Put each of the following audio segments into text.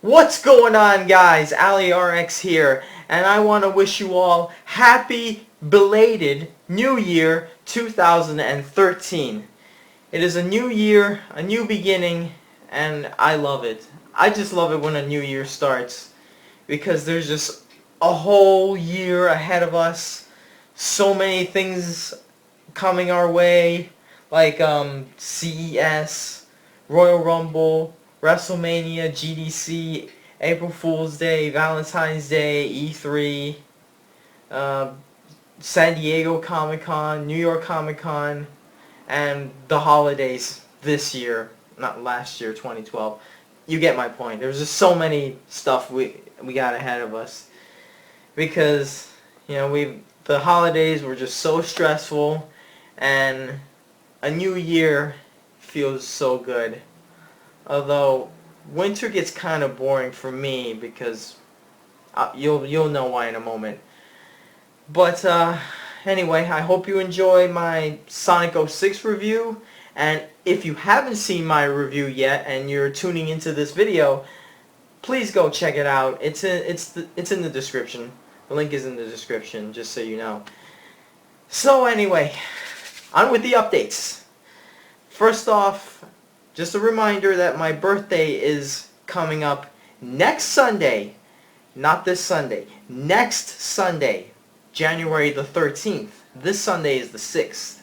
What's going on, guys? Allie-RX here, and I want to wish you all happy belated New Year 2013. It is a new year, a new beginning, and I love it. I just love it when a new year starts because there's just a whole year ahead of us. So many things coming our way, like CES, Royal Rumble, WrestleMania, GDC, April Fool's Day, Valentine's Day, E3, uh, San Diego Comic-Con, New York Comic-Con, and the holidays this year, not last year, 2012. You get my point. There's just so many stuff we got ahead of us because the holidays were just so stressful, and a new year feels so good. Although winter gets kind of boring for me because you'll know why in a moment. But anyway, I hope you enjoy my Sonic 06 review, and if you haven't seen my review yet and you're tuning into this video, please go check it out. It's in the description. The link is in the description, just so you know. So anyway, on with the updates. First off, just a reminder that my birthday is coming up next Sunday. Not this Sunday. Next Sunday, January the 13th. This Sunday is the 6th.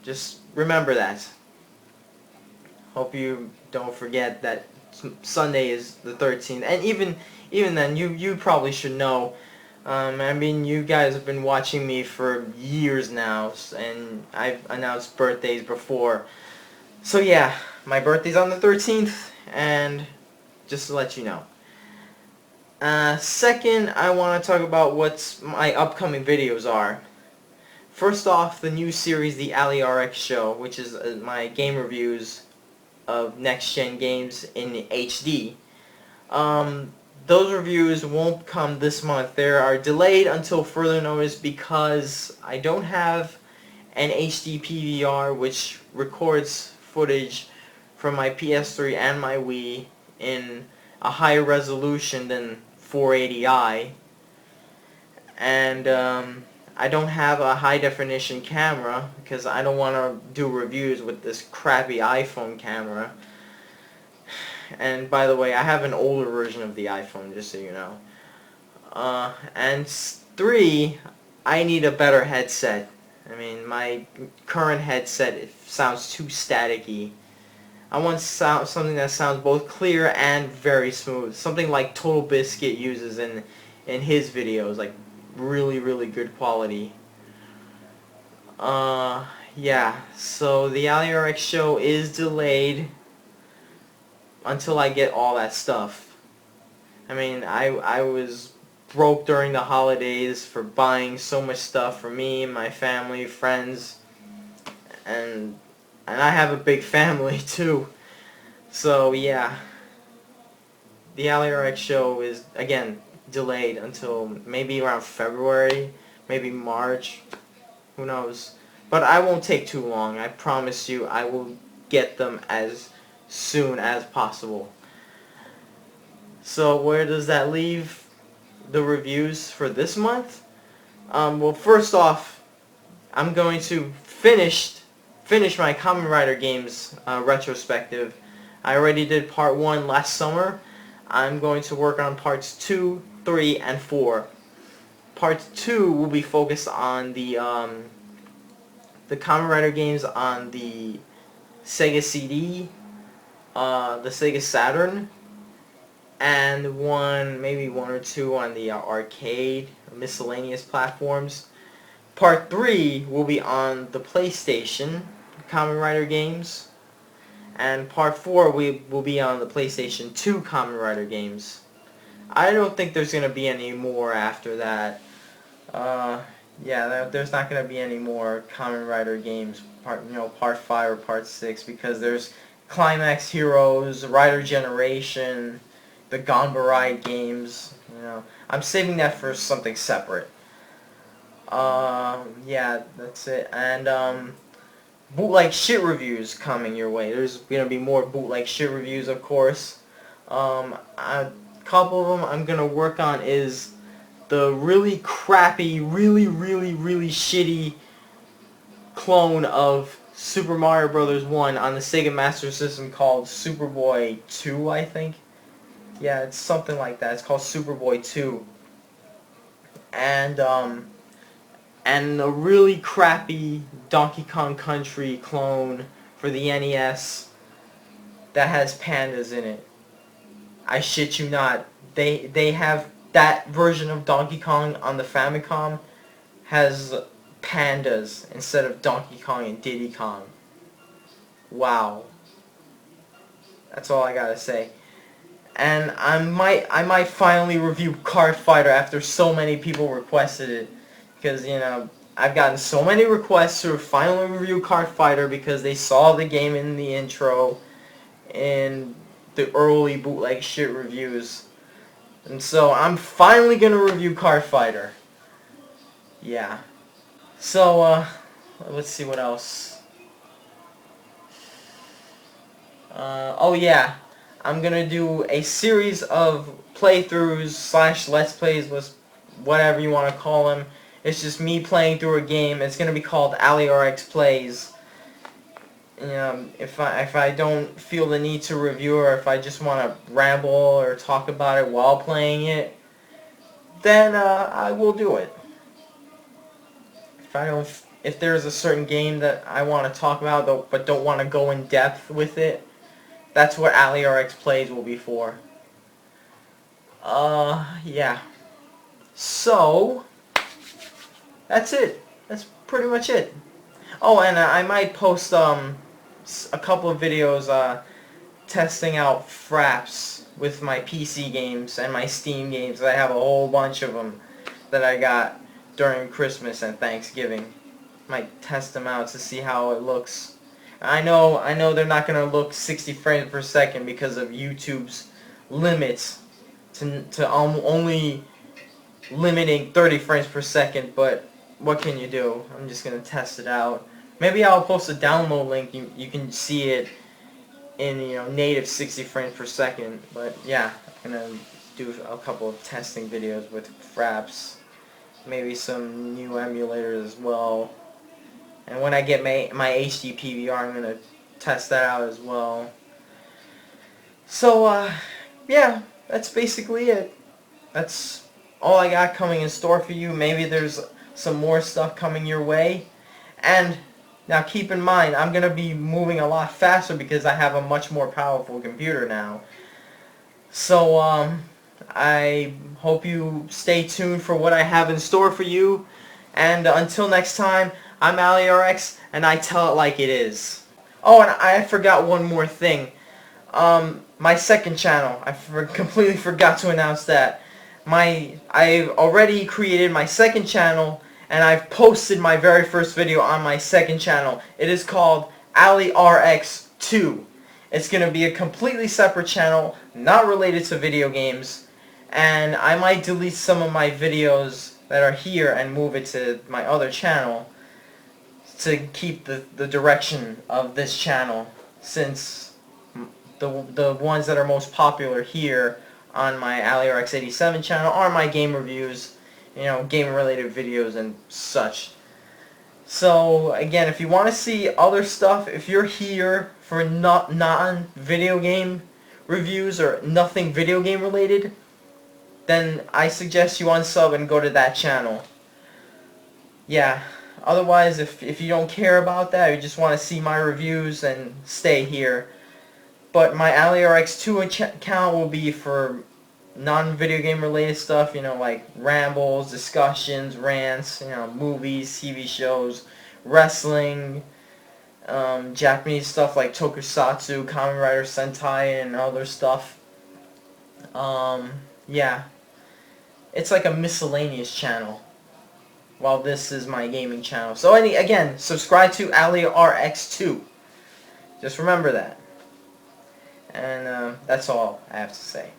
Just remember that. Hope you don't forget that Sunday is the 13th. And even then, you probably should know. I mean, you guys have been watching me for years now, and I've announced birthdays before. So yeah, my birthday's on the 13th, and just to let you know. Second, I want to talk about what my upcoming videos are. First off, the new series, the Allie-RX Show, which is my game reviews of next-gen games in HD. Those reviews won't come this month. They are delayed until further notice because I don't have an hd-pvr which records footage from my PS3 and my Wii in a higher resolution than 480i, and I don't have a high definition camera because I don't want to do reviews with this crappy iPhone camera. And by the way, I have an older version of the iPhone, just so you know. And 3, I need a better headset. I mean, my current headset sounds too staticky. I want something that sounds both clear and very smooth. Something like Total Biscuit uses in his videos, like really, really good quality. Yeah, so the Allie-RX Show is delayed until I get all that stuff. I mean, I was broke during the holidays for buying so much stuff for me, my family, friends, and I have a big family too. So yeah, the Allie-RX Show is again delayed until maybe around February, maybe March, who knows. But I won't take too long. I promise you I will get them as soon as possible. So where does that leave the reviews for this month? Well, first off, I'm going to finish my Kamen Rider games retrospective. I already did part 1 last summer. I'm going to work on parts 2, 3, and 4. Part 2 will be focused on the Kamen Rider games on the Sega CD, the Sega Saturn, and maybe one or two on the arcade, miscellaneous platforms. Part 3 will be on the PlayStation, Kamen Rider games, and Part 4 will be on the PlayStation 2 Kamen Rider games. I don't think there's going to be any more after that. Yeah, there's not going to be any more Kamen Rider games, Part 5 or Part 6, because there's Climax Heroes, Rider Generation, the Ganba Ride games. I'm saving that for something separate. Yeah, that's it. And bootleg shit reviews coming your way. There's gonna be more bootleg shit reviews, of course. A couple of them I'm gonna work on is the really crappy, really shitty clone of Super Mario Bros. 1 on the Sega Master System called Superboy 2, I think. Yeah, it's something like that. It's called Superboy 2. And a really crappy Donkey Kong Country clone for the NES that has pandas in it. I shit you not. They have that version of Donkey Kong on the Famicom has pandas instead of Donkey Kong and Diddy Kong. Wow. That's all I gotta say. And I might finally review Card Fighter after so many people requested it, because you know I've gotten so many requests to finally review Card Fighter because they saw the game in the intro in the early bootleg shit reviews, and so I'm finally gonna review Card Fighter. Yeah. So let's see what else. Oh yeah. I'm gonna do a series of playthroughs / let's plays, whatever you want to call them. It's just me playing through a game. It's gonna be called Allie-RX Plays. If I don't feel the need to review, or if I just want to ramble or talk about it while playing it, then I will do it. If there's a certain game that I want to talk about but don't want to go in depth with it, that's what Allie-RX Plays will be for. Yeah. So, that's it. That's pretty much it. Oh, and I might post a couple of videos testing out fraps with my PC games and my Steam games. I have a whole bunch of them that I got during Christmas and Thanksgiving. Might test them out to see how it looks. I know they're not going to look 60 frames per second because of YouTube's limits to only limiting 30 frames per second, but what can you do? I'm just going to test it out. Maybe I'll post a download link. You can see it in native 60 frames per second. But yeah, I'm going to do a couple of testing videos with fraps. Maybe some new emulators as well. And when I get my hd-pvr, I'm going to test that out as well. So, yeah, that's basically it. That's all I got coming in store for you. Maybe there's some more stuff coming your way. And now keep in mind, I'm going to be moving a lot faster because I have a much more powerful computer now. So, I hope you stay tuned for what I have in store for you. And until next time, I'm Allie-RX, and I tell it like it is. Oh, and I forgot one more thing. My second channel, I completely forgot to announce that. I've already created my second channel, and I've posted my very first video on my second channel. It is called Allie-RX 2. It's going to be a completely separate channel, not related to video games, and I might delete some of my videos that are here and move it to my other channel to keep the direction of this channel, since the ones that are most popular here on my Allie-RX 87 channel are my game reviews, game related videos and such. So again, if you want to see other stuff, if you're here for non-video game reviews or nothing video game related, then I suggest you unsub and go to that channel. Yeah. Otherwise, if you don't care about that, you just want to see my reviews, then stay here. But my Allie-RX 2 account will be for non-video game related stuff, like rambles, discussions, rants, movies, TV shows, wrestling, Japanese stuff like tokusatsu, Kamen Rider Sentai, and other stuff. Yeah. It's like a miscellaneous channel, while this is my gaming channel. So again, subscribe to Allie-RX 2. Just remember that. And that's all I have to say.